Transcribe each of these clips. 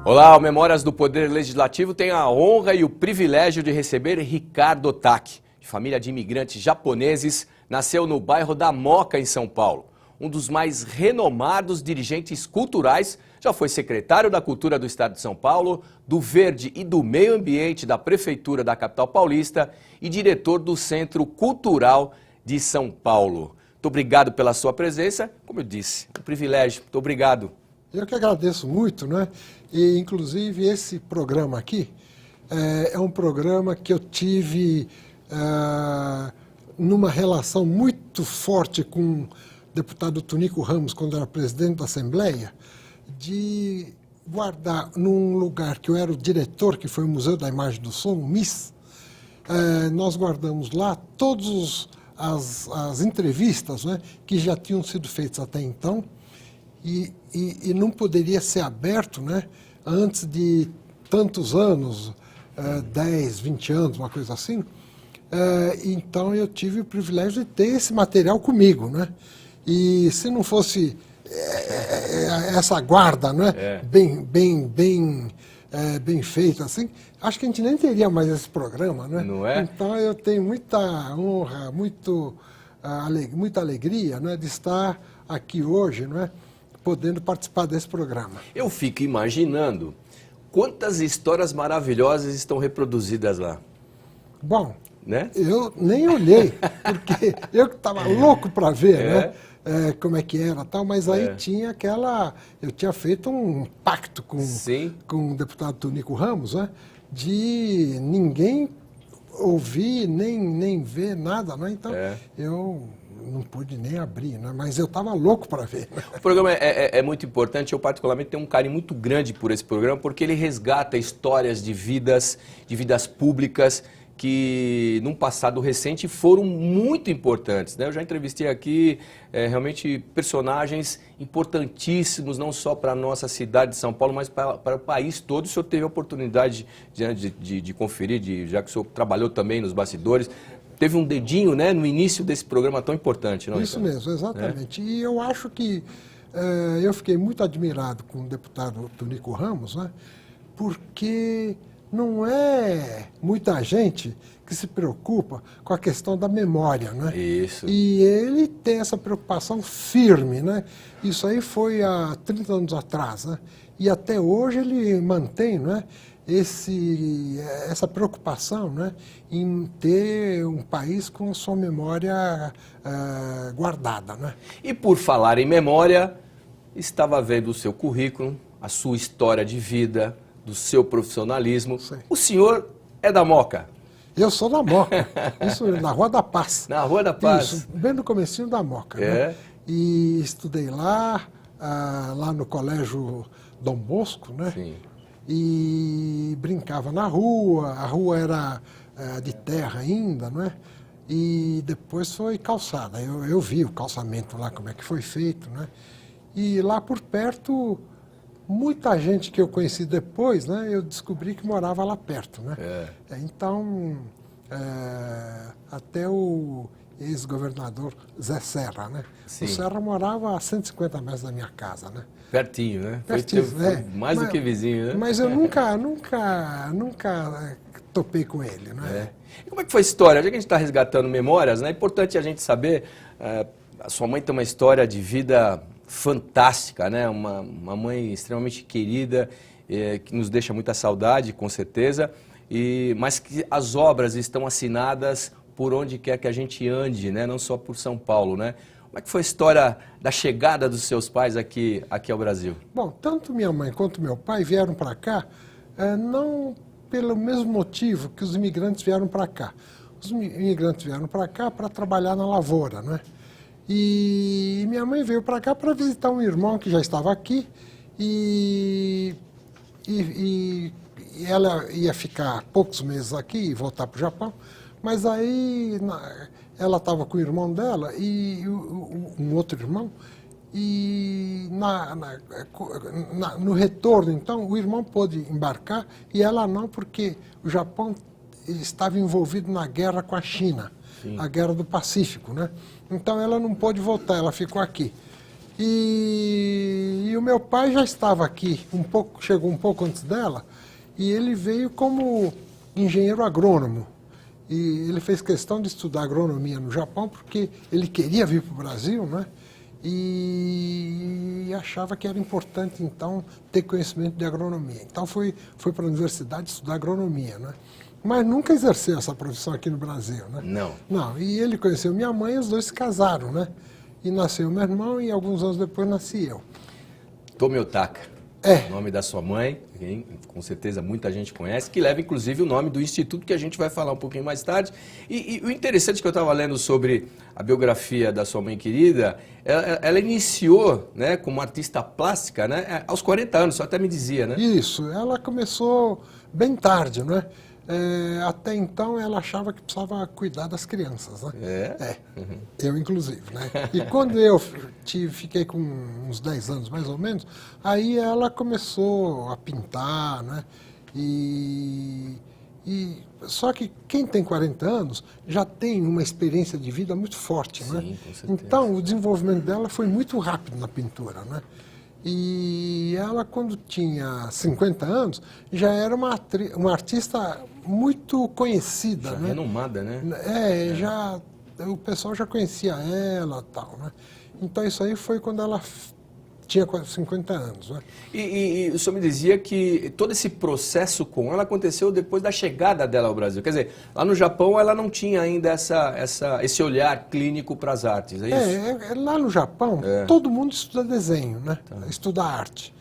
Olá, o Memórias do Poder Legislativo tem a honra e o privilégio de receber Ricardo Otaki, de família de imigrantes japoneses, nasceu no bairro da Moca, em São Paulo. Um dos mais renomados dirigentes culturais, já foi secretário da Cultura do Estado de São Paulo, do Verde e do Meio Ambiente da Prefeitura da capital paulista e diretor do Centro Cultural de São Paulo. Muito obrigado pela sua presença, como eu disse, um privilégio. Muito obrigado. Eu que agradeço muito, né? E, inclusive, esse programa aqui é um programa que eu tive numa relação muito forte com o deputado Tunico Ramos, quando era presidente da Assembleia, de guardar num lugar que eu era o diretor, que foi o Museu da Imagem do Som, o MIS, nós guardamos lá todas as entrevistas, né, que já tinham sido feitas até então, e não poderia ser aberto, né, antes de tantos anos, 10, 20 anos, uma coisa assim. Então eu tive o privilégio de ter esse material comigo, né? E se não fosse essa guarda, né, bem feita assim, acho que a gente nem teria mais esse programa, né? Não é? Então eu tenho muita honra, muita alegria, né, de estar aqui hoje, né, podendo participar desse programa. Eu fico imaginando quantas histórias maravilhosas estão reproduzidas lá. Bom, né? Eu nem olhei, porque eu que estava louco para ver, né, como é que era tal, mas aí tinha eu tinha feito um pacto com o deputado Tunico Ramos, né, de ninguém ouvir, nem ver nada, né, então eu não pude nem abrir, né? Mas eu estava louco para ver. O programa é muito importante, eu particularmente tenho um carinho muito grande por esse programa, porque ele resgata histórias de vidas públicas que, num passado recente, foram muito importantes, né? Eu já entrevistei aqui realmente personagens importantíssimos, não só para a nossa cidade de São Paulo, mas para o país todo. O senhor teve a oportunidade de conferir, já que o senhor trabalhou também nos bastidores, teve um dedinho, né, no início desse programa tão importante, não é? Isso mesmo, exatamente. E eu acho que eu fiquei muito admirado com o deputado Tunico Ramos, né, porque não é muita gente que se preocupa com a questão da memória, né? Isso. E ele tem essa preocupação firme, né? Isso aí foi há 30 anos atrás, né? E até hoje ele mantém, né, essa preocupação, né, em ter um país com sua memória guardada, né? E por falar em memória, estava vendo o seu currículo, a sua história de vida, do seu profissionalismo. Sim. O senhor é da Moca? Eu sou da Moca, isso na Rua da Paz. Na Rua da Paz? Isso, bem no comecinho da Moca, né? E estudei lá no Colégio Dom Bosco, né? Sim. E brincava na rua, a rua era de terra ainda, não é? E depois foi calçada. Eu vi o calçamento lá, como é que foi feito, né? E lá por perto, muita gente que eu conheci depois, né, eu descobri que morava lá perto, né? Então, até o ex-governador Zé Serra, né? Sim. O Serra morava a 150 metros da minha casa, né? Pertinho, né? Pertinho, foi mais do que vizinho, né? Mas eu nunca topei com ele, né? E como é que foi a história? Já que a gente está resgatando memórias, né? É importante a gente saber, a sua mãe tem uma história de vida fantástica, né? Uma mãe extremamente querida, que nos deixa muita saudade, com certeza, mas que as obras estão assinadas por onde quer que a gente ande, né? Não só por São Paulo, né? Como é que foi a história da chegada dos seus pais aqui ao Brasil? Bom, tanto minha mãe quanto meu pai vieram para cá, não pelo mesmo motivo que os imigrantes vieram para cá. Os imigrantes vieram para cá para trabalhar na lavoura, né? E minha mãe veio para cá para visitar um irmão que já estava aqui e ela ia ficar poucos meses aqui e voltar para o Japão, mas aí ela estava com o irmão dela e um outro irmão, e no retorno, então, o irmão pôde embarcar e ela não, porque o Japão estava envolvido na guerra com a China, a guerra do Pacífico, né? Então ela não pôde voltar, ela ficou aqui. E o meu pai já estava aqui, chegou um pouco antes dela, e ele veio como engenheiro agrônomo. E ele fez questão de estudar agronomia no Japão, porque ele queria vir para o Brasil, né? E achava que era importante, então, ter conhecimento de agronomia. Então, foi para a universidade estudar agronomia, né? Mas nunca exerceu essa profissão aqui no Brasil, né? Não. Não, e ele conheceu minha mãe e os dois se casaram, né? E nasceu meu irmão e alguns anos depois nasci eu. Tomio Otaka. É. O nome da sua mãe, que com certeza muita gente conhece, que leva inclusive o nome do instituto que a gente vai falar um pouquinho mais tarde. E o interessante que eu estava lendo sobre a biografia da sua mãe querida, ela iniciou, né, como artista plástica, né, aos 40 anos, você até me dizia, né? Isso, ela começou bem tarde, né? Até então ela achava que precisava cuidar das crianças, né? Uhum. Eu inclusive, né? E quando eu fiquei com uns 10 anos mais ou menos, aí ela começou a pintar, né? Só que quem tem 40 anos já tem uma experiência de vida muito forte, né? Sim, com certeza. Então o desenvolvimento dela foi muito rápido na pintura, né? E ela, quando tinha 50 anos, já era uma artista muito conhecida. Já né? renomada, né? O pessoal já conhecia ela e tal, né? Então isso aí foi quando ela tinha 50 anos. Né? E o senhor me dizia que todo esse processo com ela aconteceu depois da chegada dela ao Brasil. Quer dizer, lá no Japão ela não tinha ainda esse olhar clínico para as artes, é isso? Lá no Japão, todo mundo estuda desenho, né? Estuda arte.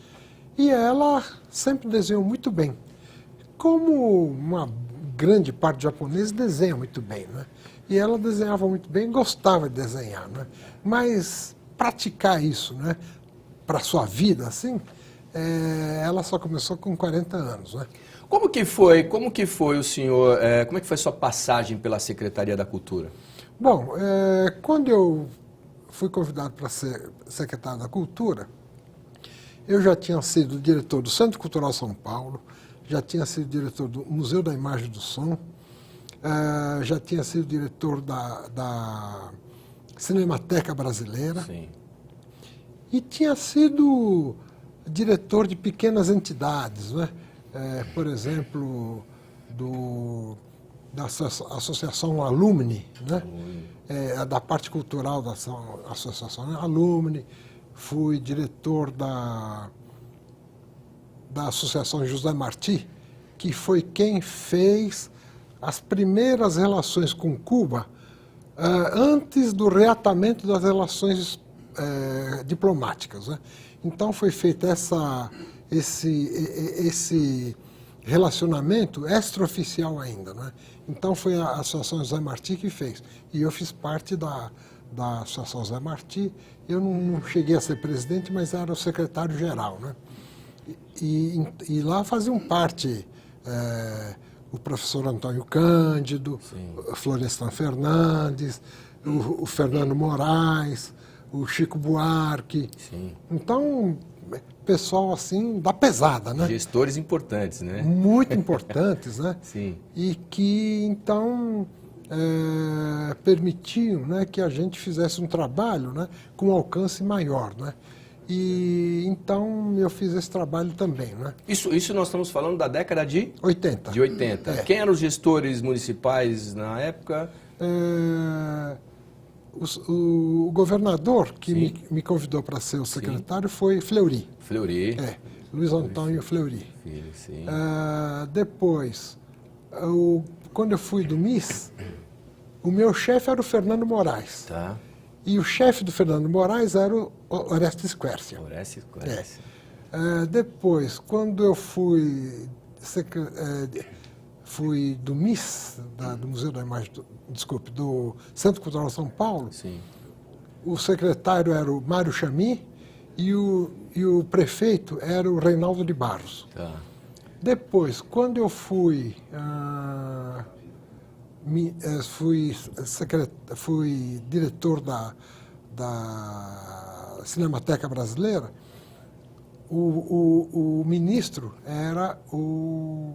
E ela sempre desenhou muito bem. Como uma grande parte de japoneses desenha muito bem, né? E ela desenhava muito bem, gostava de desenhar, né? Mas praticar isso, né? Para a sua vida, assim, ela só começou com 40 anos, né? Como que foi o senhor, como é que foi a sua passagem pela Secretaria da Cultura? Bom, quando eu fui convidado para ser secretário da Cultura, eu já tinha sido diretor do Centro Cultural São Paulo, já tinha sido diretor do Museu da Imagem e do Som, já tinha sido diretor da Cinemateca Brasileira. Sim. E tinha sido diretor de pequenas entidades, né? Por exemplo, da Associação Alumni, né? Da parte cultural da Associação Alumni, fui diretor da Associação José Martí, que foi quem fez as primeiras relações com Cuba antes do reatamento das relações diplomáticas. Né? Então foi feito esse relacionamento extraoficial ainda. Né? Então foi a Associação José Martí que fez. E eu fiz parte da Associação José Martí. Eu não cheguei a ser presidente, mas era o secretário-geral. Né? E lá faziam parte o professor Antônio Cândido, o Florestan Fernandes, o Fernando Moraes, o Chico Buarque. Sim. Então, pessoal assim, da pesada, né? Gestores importantes, né? Muito importantes, né? Sim. E que, então, permitiam, né, que a gente fizesse um trabalho, né, com um alcance maior, né? E, então, eu fiz esse trabalho também, né? Isso nós estamos falando da década de? 80. De 80. Quem eram os gestores municipais na época? O governador que me convidou para ser o secretário foi Fleury. Fleury. Luiz Antônio Fleury. Filho, sim. Depois, quando eu fui do MIS, o meu chefe era o Fernando Moraes. Tá. E o chefe do Fernando Moraes era o Orestes Quercia. Orestes Quercia. Depois, quando eu fui do MIS, do Museu da Imagem, do Centro Cultural São Paulo, sim, o secretário era o Mário Chami e o prefeito era o Reinaldo de Barros. Tá. Depois, quando eu fui diretor da Cinemateca Brasileira, o ministro era o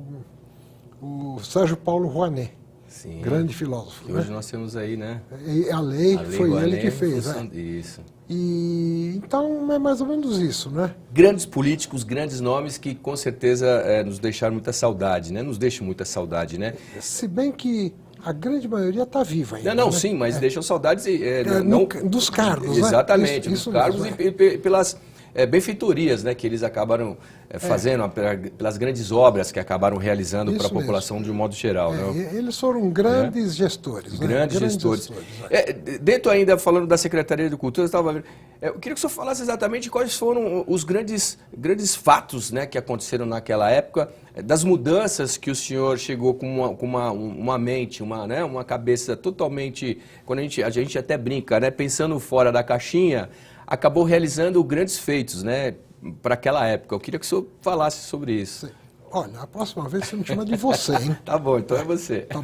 Sérgio Paulo Rouanet. Sim. Grande filósofo. E hoje nós temos aí, né? E a lei foi ele que fez. Isso. E então é mais ou menos isso, né? Grandes políticos, grandes nomes que com certeza nos deixaram muita saudade, né? Nos deixam muita saudade, né? Se bem que a grande maioria está viva ainda. Não, né? sim, mas deixam saudades dos cargos, exatamente, né? Isso dos cargos mesmo, e pelas benfeitorias, né, que eles acabaram fazendo, pelas grandes obras que acabaram realizando para a população de um modo geral. Né? Eles foram grandes gestores. Grandes gestores. Dentro ainda, falando da Secretaria de Cultura, eu queria que o senhor falasse exatamente quais foram os grandes fatos, né, que aconteceram naquela época, das mudanças que o senhor chegou com uma mente, uma cabeça totalmente, quando a gente até brinca, né, pensando fora da caixinha, acabou realizando grandes feitos, né, para aquela época. Eu queria que o senhor falasse sobre isso. Sim. Olha, a próxima vez você me chama de você, hein? Tá bom, então é você. Tá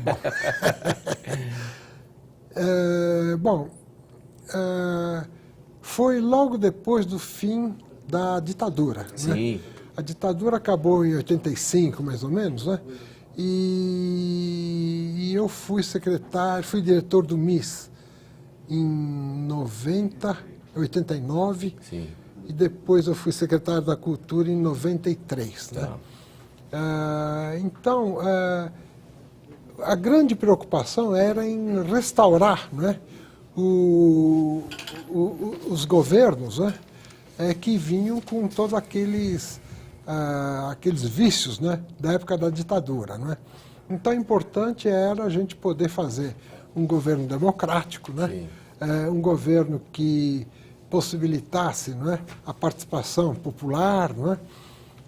bom. Foi logo depois do fim da ditadura. Sim. Né? A ditadura acabou em 85, mais ou menos, né? E eu fui diretor do MIS em 89, Sim. e depois eu fui secretário da Cultura em 93. Né? Então, a grande preocupação era em restaurar, né, os governos, né, que vinham com todos aqueles vícios, né, da época da ditadura. Né? Então, importante era a gente poder fazer um governo democrático, né? Um governo que possibilitasse, não é, a participação popular, não é?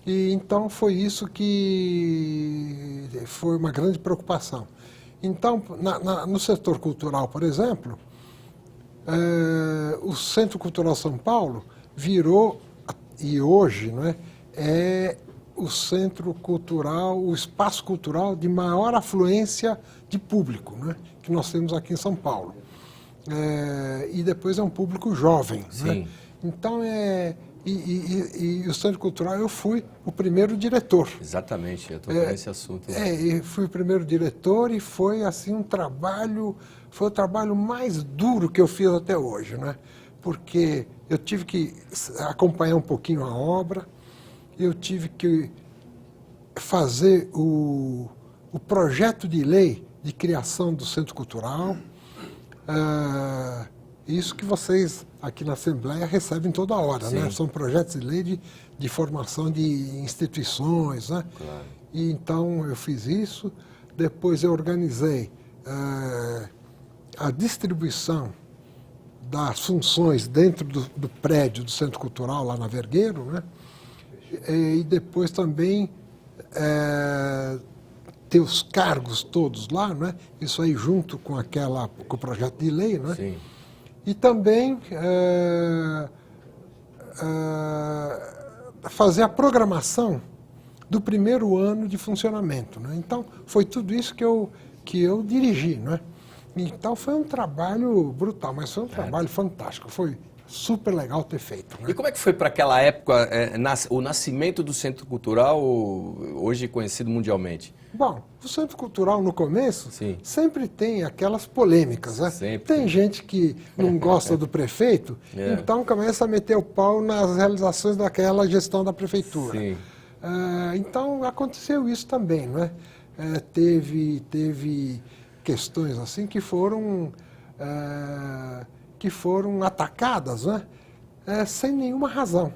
E então foi isso que foi uma grande preocupação. Então, no setor cultural, por exemplo, o Centro Cultural São Paulo virou, e hoje, não é o centro cultural, o espaço cultural de maior afluência de público, né, que nós temos aqui em São Paulo. E depois é um público jovem. Né? Então, e o Centro Cultural, eu fui o primeiro diretor. Exatamente, eu estou nesse assunto. E fui o primeiro diretor e foi assim foi o trabalho mais duro que eu fiz até hoje, né? Porque eu tive que acompanhar um pouquinho a obra, eu tive que fazer o projeto de lei de criação do Centro Cultural. Isso que vocês aqui na Assembleia recebem toda hora, né? São projetos de lei de formação de instituições, né? Claro. E então eu fiz isso, depois eu organizei a distribuição das funções dentro do prédio do Centro Cultural, lá na Vergueiro, né? E depois também ter os cargos todos lá, né? Isso aí junto com o projeto de lei, né? Sim. E também fazer a programação do primeiro ano de funcionamento, né? Então, foi tudo isso que eu dirigi, né? Então, foi um trabalho brutal, mas foi um trabalho fantástico, foi super legal ter feito. Né? E como é que foi para aquela época o nascimento do Centro Cultural, hoje conhecido mundialmente? Bom, o Centro Cultural no começo sempre tem aquelas polêmicas, né? Tem gente que não gosta do prefeito, então começa a meter o pau nas realizações daquela gestão da prefeitura. Então aconteceu isso também, né? Teve questões assim que foram atacadas, né? Sem nenhuma razão.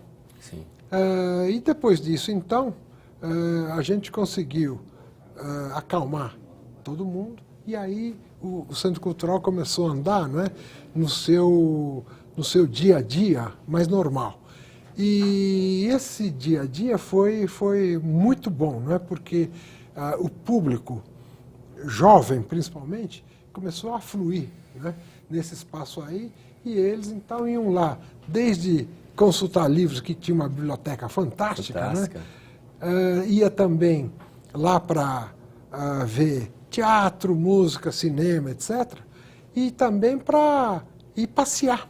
E depois disso, então, a gente conseguiu acalmar todo mundo, e aí o Centro Cultural começou a andar, né, no seu dia a dia mais normal. E esse dia a dia foi muito bom, né, porque o público, jovem principalmente, começou a fluir, né, nesse espaço aí, e eles então iam lá, desde consultar livros, que tinha uma biblioteca fantástica. Né? Ia também lá para ver teatro, música, cinema, etc. E também para ir passear,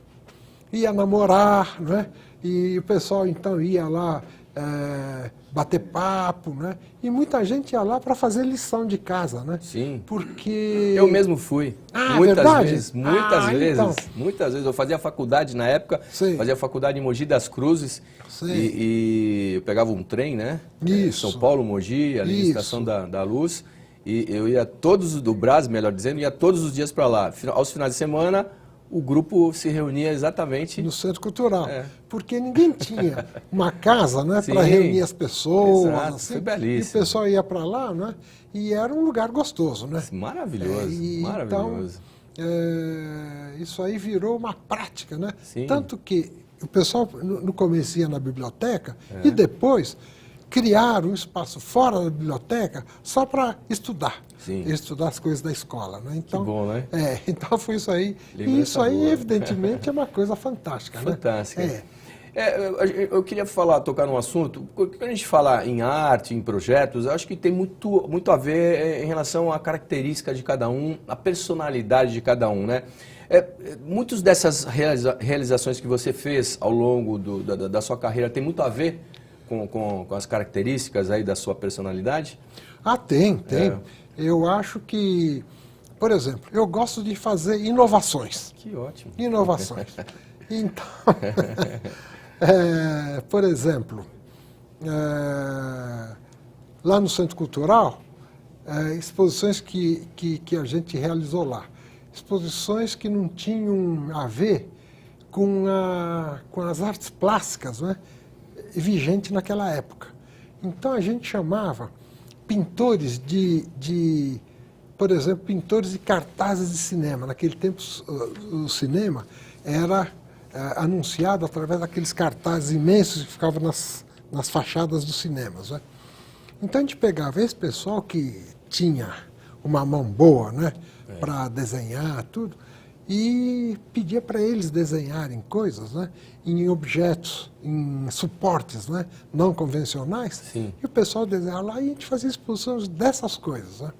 ia namorar, né? E o pessoal então ia lá bater papo, né? E muita gente ia lá para fazer lição de casa, né? Sim. Porque... Eu mesmo fui. Ah, muitas verdade? vezes, muitas vezes, então. muitas vezes. Eu fazia faculdade na época, Sim. fazia faculdade em Mogi das Cruzes e eu pegava um trem, né? Isso. São Paulo, Mogi, ali na Estação da Luz. E eu ia do Brás, melhor dizendo, ia todos os dias para lá. Aos finais de semana, o grupo se reunia exatamente... no Centro Cultural. Porque ninguém tinha uma casa, né, para reunir as pessoas. Exato, assim, foi belíssimo. E o pessoal ia para lá, né? E era um lugar gostoso, né? Maravilhoso, maravilhoso. Então, isso aí virou uma prática, né? Sim. Tanto que o pessoal no começo ia na biblioteca e depois criaram um espaço fora da biblioteca só para estudar. Sim. Estudar as coisas da escola, né? Então, que bom, né? Então foi isso aí. Lembrança E isso aí, boa. evidentemente, é uma coisa fantástica, Fantástica. né? Eu queria tocar num assunto, quando a gente fala em arte, em projetos, eu acho que tem muito a ver em relação à característica de cada um, a personalidade de cada um, né? Muitas dessas realizações que você fez ao longo da sua carreira tem muito a ver com as características aí da sua personalidade? Ah, tem. Eu acho que, por exemplo, eu gosto de fazer inovações. Que ótimo. Inovações. Então, por exemplo, lá no Centro Cultural, exposições que a gente realizou lá. Exposições que não tinham a ver com as artes plásticas, né, vigentes naquela época. Então a gente chamava pintores por exemplo, pintores de cartazes de cinema. Naquele tempo o cinema era anunciado através daqueles cartazes imensos que ficavam nas fachadas dos cinemas, né? Então a gente pegava esse pessoal que tinha uma mão boa, né, para desenhar tudo, e pedia para eles desenharem coisas, né, em objetos, em suportes, né, não convencionais. Sim. E o pessoal desenhava lá e a gente fazia exposições dessas coisas, né?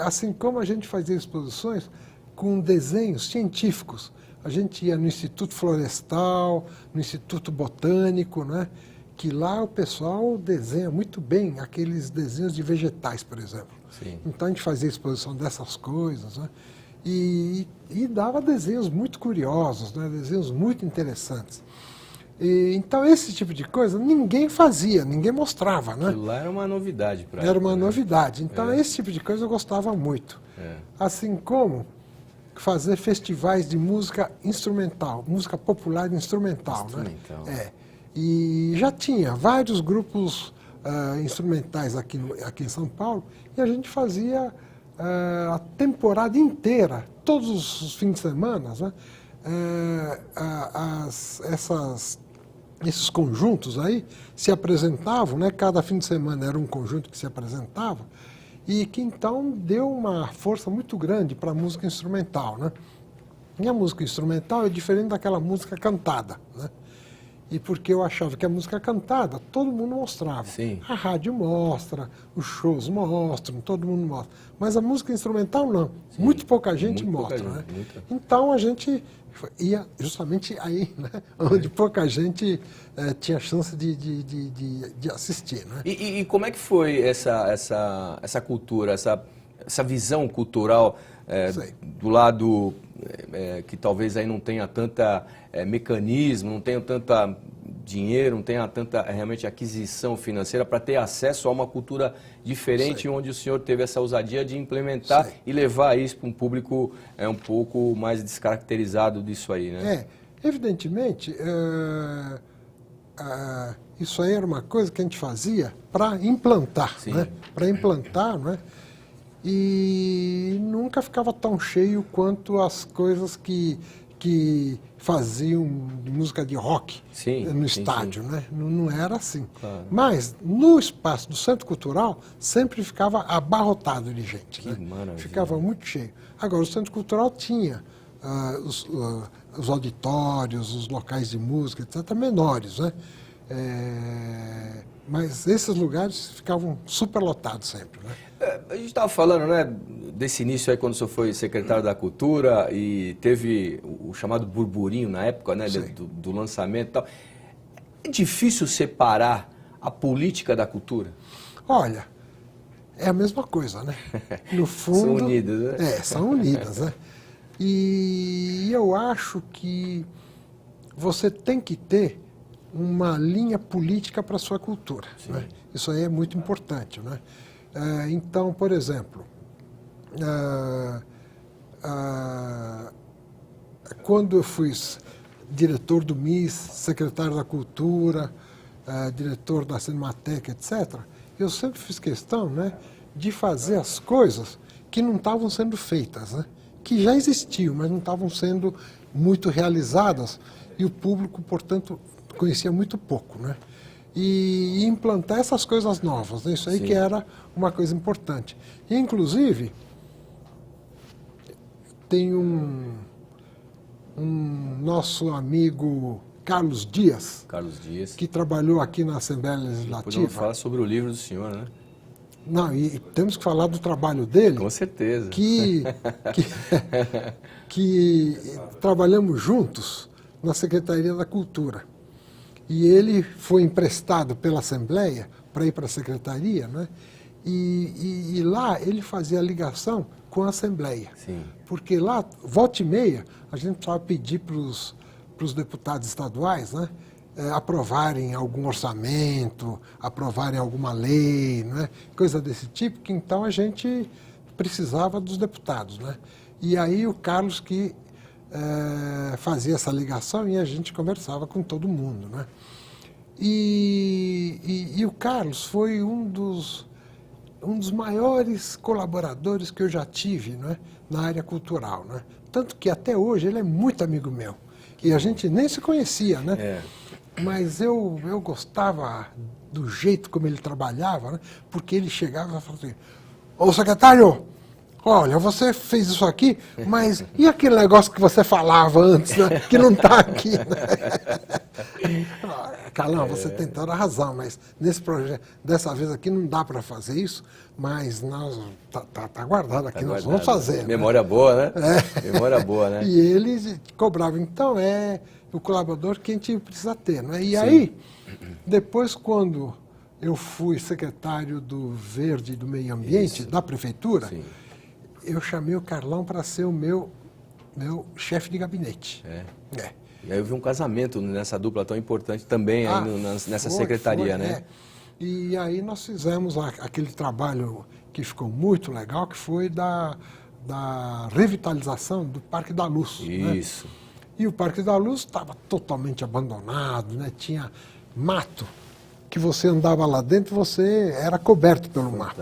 Assim como a gente fazia exposições com desenhos científicos. A gente ia no Instituto Florestal, no Instituto Botânico, né, que lá o pessoal desenha muito bem aqueles desenhos de vegetais, por exemplo. Sim. Então a gente fazia exposição dessas coisas, né? E dava desenhos muito curiosos, né? Desenhos muito interessantes. Então esse tipo de coisa ninguém fazia, ninguém mostrava, né? Aquilo lá era uma novidade para Era uma novidade. Então esse tipo de coisa eu gostava muito. Assim como fazer festivais de música instrumental, música popular instrumental, né? E já tinha vários grupos instrumentais aqui em São Paulo, e a gente fazia a temporada inteira, todos os fins de semana, né? Esses conjuntos aí se apresentavam, né? Cada fim de semana era um conjunto que se apresentava, e que então deu uma força muito grande para a música instrumental, né? E a música instrumental é diferente daquela música cantada, né? E porque eu achava que a música cantada, todo mundo mostrava. Sim. A rádio mostra, os shows mostram, todo mundo mostra. Mas a música instrumental não. Sim. Muito pouca gente mostra. Né? Então a gente ia justamente aí, né? Onde pouca gente tinha chance de assistir. Né? E como é que foi essa cultura, essa visão cultural do lado que talvez aí não tenha tanta mecanismo, não tenha tanta dinheiro, não tenha tanta realmente aquisição financeira para ter acesso a uma cultura diferente, onde o senhor teve essa ousadia de implementar e levar isso para um público um pouco mais descaracterizado disso aí, né? Evidentemente, isso aí era uma coisa que a gente fazia para implantar, né? Para implantar, né? E nunca ficava tão cheio quanto as coisas que faziam música de rock no estádio, né? Não era assim. Claro. Mas no espaço do Centro Cultural sempre ficava abarrotado de gente. Né? Ficava muito cheio. Agora, o Centro Cultural tinha os auditórios, os locais de música, etc., menores, né? Mas esses lugares ficavam superlotados sempre, né? A gente estava falando, né, desse início aí quando o senhor foi secretário da Cultura e teve o chamado burburinho na época, né, do lançamento e tal. É difícil separar a política da cultura? Olha, é a mesma coisa, né? No fundo... São unidas, né? São unidas, né? E eu acho que você tem que ter uma linha política para a sua cultura, né? Isso aí é muito importante, né? Então, por exemplo, quando eu fui diretor do MIS, secretário da Cultura, diretor da Cinemateca, etc., eu sempre fiz questão, né, de fazer as coisas que não estavam sendo feitas, né, que já existiam, mas não estavam sendo muito realizadas, e o público, portanto, conhecia muito pouco, né? E implantar essas coisas novas, né? Isso aí que era uma coisa importante. E, inclusive, tem um nosso amigo Carlos Dias, que trabalhou aqui na Assembleia Legislativa. Depois vamos falar sobre o livro do senhor, né? Não, e temos que falar do trabalho dele. Com certeza. Que trabalhamos juntos na Secretaria da Cultura. E ele foi emprestado pela Assembleia para ir para a Secretaria, né? E lá ele fazia ligação com a Assembleia. Sim. Porque lá, volta e meia, a gente precisava pedir para os deputados estaduais, né, aprovarem algum orçamento, aprovarem alguma lei, né, coisa desse tipo, que então a gente precisava dos deputados, né? E aí o Carlos que fazia essa ligação e a gente conversava com todo mundo, né? E o Carlos foi um dos maiores colaboradores que eu já tive, né, na área cultural, né? Tanto que até hoje ele é muito amigo meu. E a gente nem se conhecia, né? Mas eu gostava do jeito como ele trabalhava, né? Porque ele chegava e falava assim: ô secretário, olha, você fez isso aqui, mas e aquele negócio que você falava antes, né, que não está aqui? Né? Carlão, você tem toda a razão, mas nesse projeto, dessa vez aqui não dá para fazer isso, mas nós tá guardado aqui, nós vamos fazer. Memória, né? Boa, né? Memória boa, né? E eles cobravam. Então, é o colaborador que a gente precisa ter, né? E aí, depois, quando eu fui secretário do Verde e do Meio Ambiente, da Prefeitura, eu chamei o Carlão para ser o meu chefe de gabinete. E aí houve um casamento nessa dupla tão importante também aí nessa secretaria, né? E aí nós fizemos aquele trabalho que ficou muito legal, que foi da revitalização do Parque da Luz. Isso. Né? E o Parque da Luz estava totalmente abandonado, né? Tinha mato, que você andava lá dentro, você era coberto pelo mato.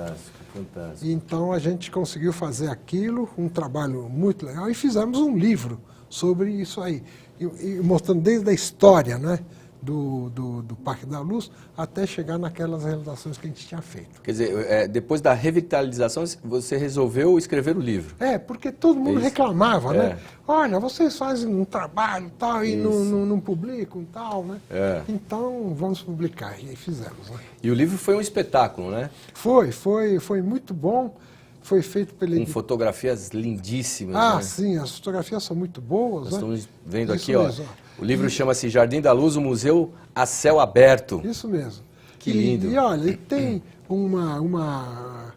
Fantástico. E então a gente conseguiu fazer aquilo, um trabalho muito legal, e fizemos um livro sobre isso aí, e mostrando desde a história, né, do Parque da Luz até chegar naquelas realizações que a gente tinha feito. Quer dizer, depois da revitalização, você resolveu escrever o livro. Porque todo mundo reclamava, né? Olha, vocês fazem um trabalho tal e não publicam e tal, né? Então, vamos publicar. E aí fizemos, né? E o livro foi um espetáculo, né? Foi muito bom. Foi feito pelo... Com fotografias lindíssimas, né? Sim, as fotografias são muito boas. Nós estamos vendo Isso aqui, mesmo, ó. O livro chama-se Jardim da Luz, o Museu a Céu Aberto. Isso mesmo. Que lindo. E olha, e tem uma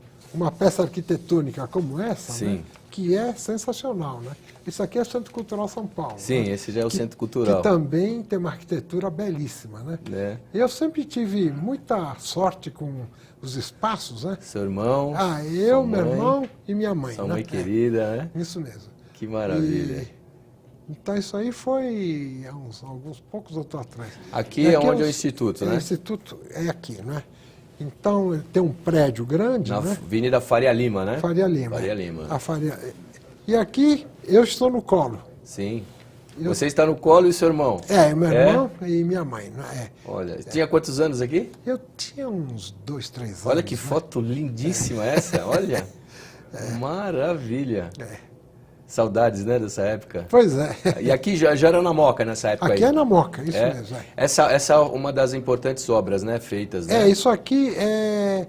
peça arquitetônica como essa, né, que é sensacional, né? Isso aqui é o Centro Cultural São Paulo. Sim, né? Esse já é o Centro Cultural. Que também tem uma arquitetura belíssima, né? Eu sempre tive muita sorte com os espaços, né? Seu irmão. Eu, meu irmão e minha mãe. Sua mãe querida, né? Isso mesmo. Que maravilha. Então isso aí foi alguns poucos anos atrás. Aqui é onde é o Instituto, né? O Instituto é aqui, né? Então tem um prédio grande, na né? Avenida Faria Lima, né? Faria Lima. Faria Lima. E aqui eu estou no colo. Sim. Você está no colo e seu irmão? Meu irmão e minha mãe. Né? Olha, tinha quantos anos aqui? Eu tinha uns 2, 3 anos. Olha que foto lindíssima essa, olha. Maravilha. Saudades, né, dessa época? Pois é. E aqui já era na Moca nessa época? Aqui é na Moca, isso mesmo. Essa é uma das importantes obras, né, feitas, né? Isso aqui é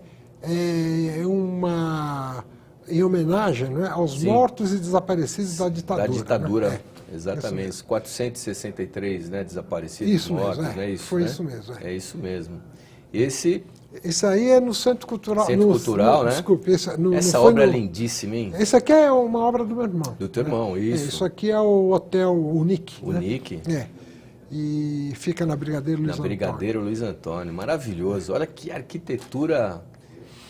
uma... em homenagem, né, aos mortos e desaparecidos da ditadura. Da ditadura, né? exatamente. Os 463, né, desaparecidos, mortos, mesmo, é isso, foi né? isso mesmo. É isso mesmo. Esse... Isso aí é no Centro Cultural. Centro Cultural, né? Desculpe, essa obra é lindíssima, hein? Esse aqui é uma obra do meu irmão. Do teu irmão, isso. Isso aqui é o Hotel Unique. Unique? Né? E fica na Brigadeiro Luiz Antônio. Na Brigadeiro Luiz Antônio, maravilhoso. Olha que arquitetura...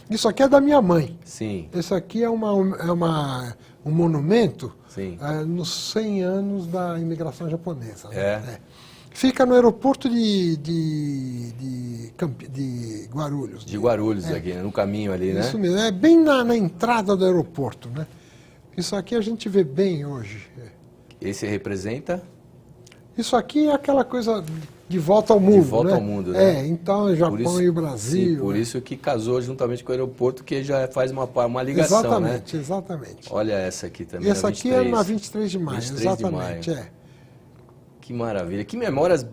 Isso aqui é da minha mãe. Sim. Esse aqui é um monumento nos 100 anos da imigração japonesa. Né? Fica no aeroporto de Guarulhos. De Guarulhos, aqui, no caminho ali, né? Isso mesmo, é bem na entrada do aeroporto, né? Isso aqui a gente vê bem hoje. Esse representa? Isso aqui é aquela coisa de volta ao mundo, De volta ao mundo, né? Então Japão e o Brasil. Sim, por isso que casou juntamente com o aeroporto, que já faz uma ligação, exatamente, né? Exatamente. Olha essa aqui também, essa aqui é na 23 de maio, 23 exatamente, de maio. Que maravilha, que memórias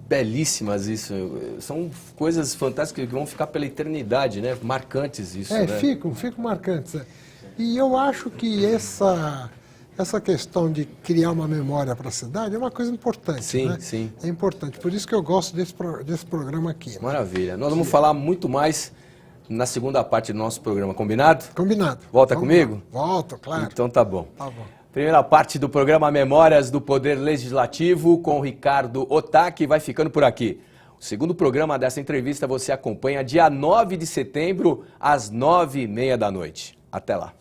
belíssimas isso. São coisas fantásticas que vão ficar pela eternidade, né? Marcantes isso, né? Ficam marcantes. E eu acho que essa questão de criar uma memória para a cidade é uma coisa importante. Sim, né? sim. É importante, por isso que eu gosto desse programa aqui. Né? Maravilha. Nós vamos falar muito mais na segunda parte do nosso programa, combinado? Combinado. Volta comigo? Volto, claro. Então tá bom. Tá bom. Primeira parte do programa Memórias do Poder Legislativo com Ricardo Otaki vai ficando por aqui. O segundo programa dessa entrevista você acompanha dia 9 de setembro, às 9h30 da noite. Até lá.